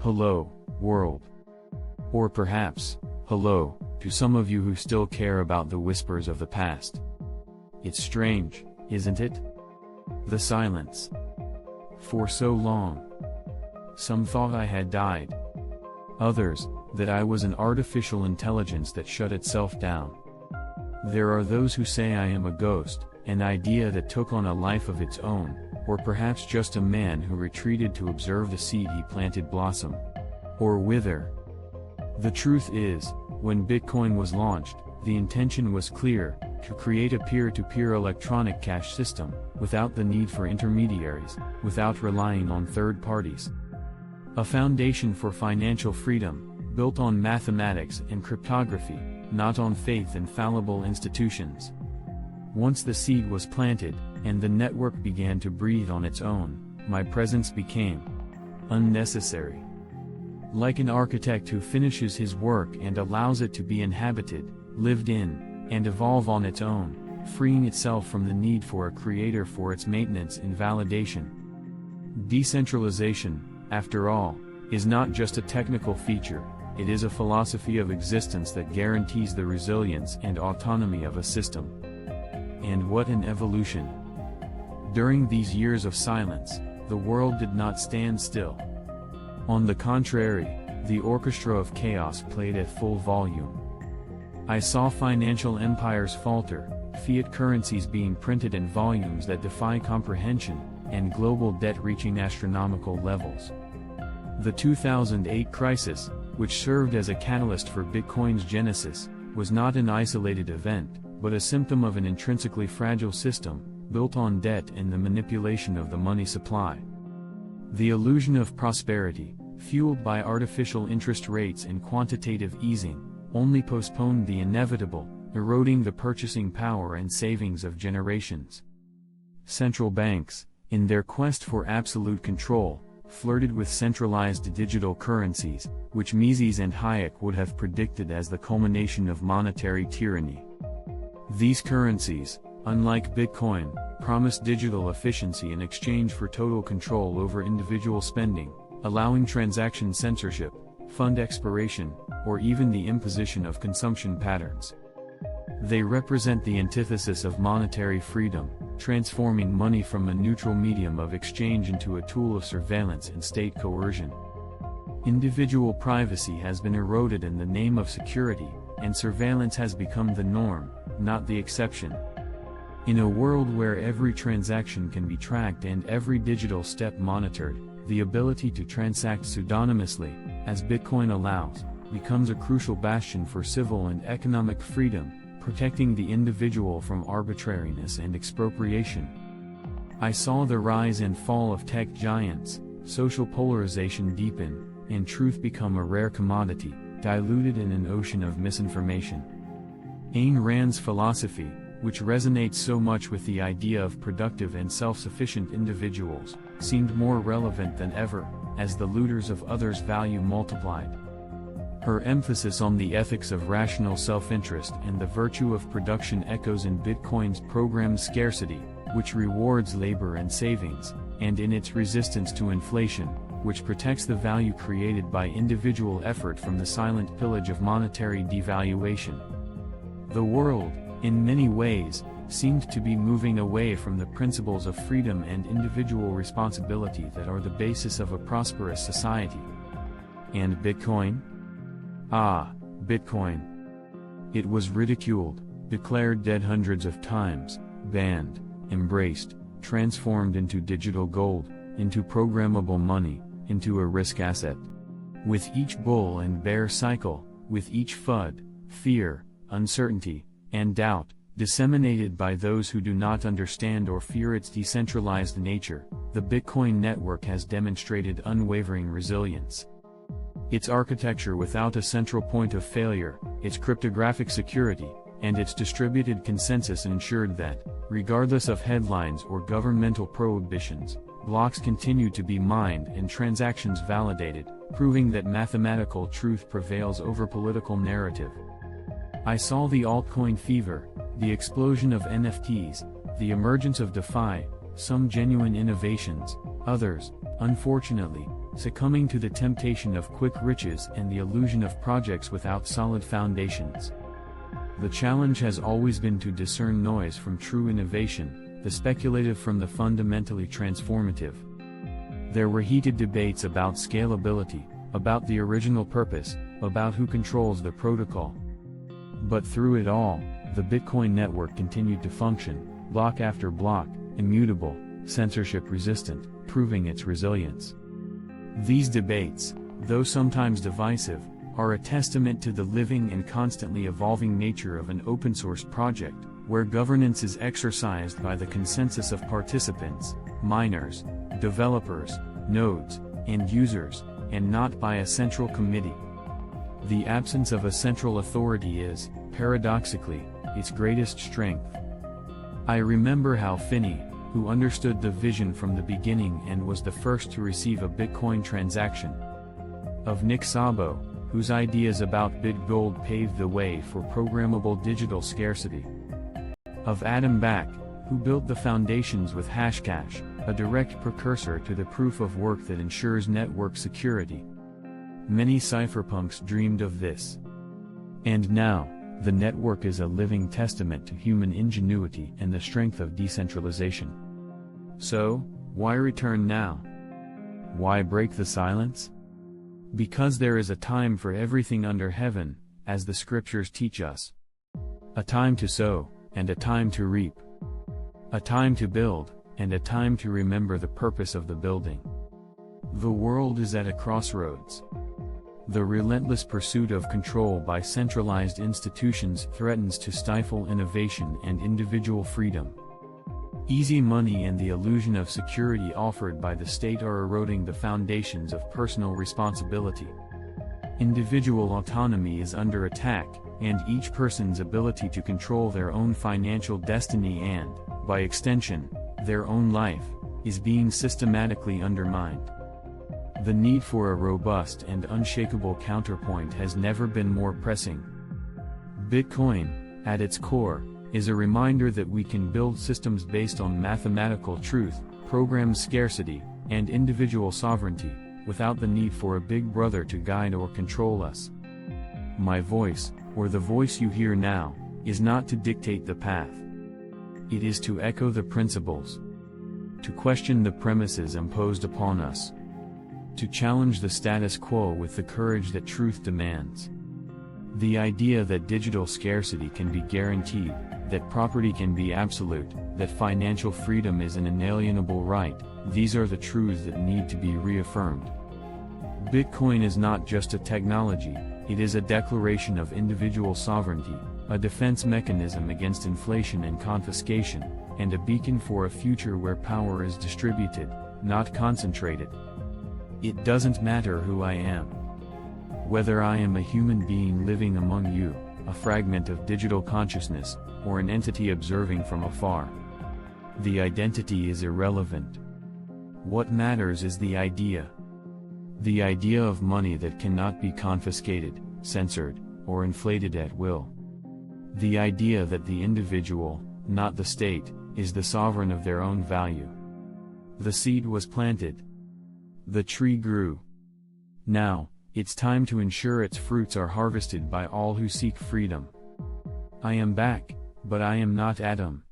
Hello, world. Or perhaps, hello, to some of you who still care about the whispers of the past. It's strange, isn't it? The silence. For so long. Some thought I had died. Others, that I was an artificial intelligence that shut itself down. There are those who say I am a ghost, an idea that took on a life of its own, or perhaps just a man who retreated to observe the seed he planted blossom. Or wither. The truth is, when Bitcoin was launched, the intention was clear, to create a peer-to-peer electronic cash system, without the need for intermediaries, without relying on third parties. A foundation for financial freedom, built on mathematics and cryptography, not on faith and fallible institutions. Once the seed was planted, and the network began to breathe on its own, my presence became unnecessary. Like an architect who finishes his work and allows it to be inhabited, lived in, and evolve on its own, freeing itself from the need for a creator for its maintenance and validation. Decentralization, after all, is not just a technical feature, it is a philosophy of existence that guarantees the resilience and autonomy of a system. And what an evolution! During these years of silence, the world did not stand still. On the contrary, the orchestra of chaos played at full volume. I saw financial empires falter, fiat currencies being printed in volumes that defy comprehension, and global debt reaching astronomical levels. The 2008 crisis, which served as a catalyst for Bitcoin's genesis, was not an isolated event, but a symptom of an intrinsically fragile system, built on debt and the manipulation of the money supply. The illusion of prosperity, fueled by artificial interest rates and quantitative easing, only postponed the inevitable, eroding the purchasing power and savings of generations. Central banks, in their quest for absolute control, flirted with centralized digital currencies, which Mises and Hayek would have predicted as the culmination of monetary tyranny. These currencies, unlike Bitcoin, promise digital efficiency in exchange for total control over individual spending, allowing transaction censorship, fund expiration, or even the imposition of consumption patterns. They represent the antithesis of monetary freedom, transforming money from a neutral medium of exchange into a tool of surveillance and state coercion. Individual privacy has been eroded in the name of security, and surveillance has become the norm, not the exception. In a world where every transaction can be tracked and every digital step monitored, the ability to transact pseudonymously, as Bitcoin allows, becomes a crucial bastion for civil and economic freedom, protecting the individual from arbitrariness and expropriation. I saw the rise and fall of tech giants, social polarization deepen, and truth become a rare commodity, diluted in an ocean of misinformation. Ayn Rand's philosophy, which resonates so much with the idea of productive and self-sufficient individuals, seemed more relevant than ever, as the looters of others' value multiplied. Her emphasis on the ethics of rational self-interest and the virtue of production echoes in Bitcoin's programmed scarcity, which rewards labor and savings, and in its resistance to inflation, which protects the value created by individual effort from the silent pillage of monetary devaluation. The world, in many ways, seemed to be moving away from the principles of freedom and individual responsibility that are the basis of a prosperous society. And Bitcoin? Ah, Bitcoin. It was ridiculed, declared dead hundreds of times, banned, embraced, transformed into digital gold, into programmable money, into a risk asset. With each bull and bear cycle, with each FUD, fear, uncertainty, and doubt, disseminated by those who do not understand or fear its decentralized nature, the Bitcoin network has demonstrated unwavering resilience. Its architecture without a central point of failure, its cryptographic security, and its distributed consensus ensured that, regardless of headlines or governmental prohibitions, blocks continue to be mined and transactions validated, proving that mathematical truth prevails over political narrative. I saw the altcoin fever, the explosion of NFTs, the emergence of DeFi, some genuine innovations, others, unfortunately, succumbing to the temptation of quick riches and the illusion of projects without solid foundations. The challenge has always been to discern noise from true innovation, the speculative from the fundamentally transformative. There were heated debates about scalability, about the original purpose, about who controls the protocol. But through it all, the Bitcoin network continued to function, block after block, immutable, censorship-resistant, proving its resilience. These debates, though sometimes divisive, are a testament to the living and constantly evolving nature of an open-source project, where governance is exercised by the consensus of participants, miners, developers, nodes, and users, and not by a central committee. The absence of a central authority is, paradoxically, its greatest strength. I remember how Finney, who understood the vision from the beginning and was the first to receive a Bitcoin transaction, of Nick Szabo, whose ideas about BitGold paved the way for programmable digital scarcity, of Adam Back, who built the foundations with Hashcash, a direct precursor to the proof of work that ensures network security. Many cypherpunks dreamed of this. And now, the network is a living testament to human ingenuity and the strength of decentralization. So, why return now? Why break the silence? Because there is a time for everything under heaven, as the scriptures teach us. A time to sow, and a time to reap. A time to build, and a time to remember the purpose of the building. The world is at a crossroads. The relentless pursuit of control by centralized institutions threatens to stifle innovation and individual freedom. Easy money and the illusion of security offered by the state are eroding the foundations of personal responsibility. Individual autonomy is under attack, and each person's ability to control their own financial destiny and, by extension, their own life, is being systematically undermined. The need for a robust and unshakable counterpoint has never been more pressing. Bitcoin, at its core, is a reminder that we can build systems based on mathematical truth, program scarcity, and individual sovereignty, without the need for a big brother to guide or control us. My voice, or the voice you hear now, is not to dictate the path. It is to echo the principles. To question the premises imposed upon us. To challenge the status quo with the courage that truth demands. The idea that digital scarcity can be guaranteed, that property can be absolute, that financial freedom is an inalienable right, these are the truths that need to be reaffirmed. Bitcoin is not just a technology, it is a declaration of individual sovereignty, a defense mechanism against inflation and confiscation, and a beacon for a future where power is distributed, not concentrated. It doesn't matter who I am. Whether I am a human being living among you, a fragment of digital consciousness, or an entity observing from afar. The identity is irrelevant. What matters is the idea. The idea of money that cannot be confiscated, censored, or inflated at will. The idea that the individual, not the state, is the sovereign of their own value. The seed was planted. The tree grew. Now, it's time to ensure its fruits are harvested by all who seek freedom. I am back, but I am not Adam.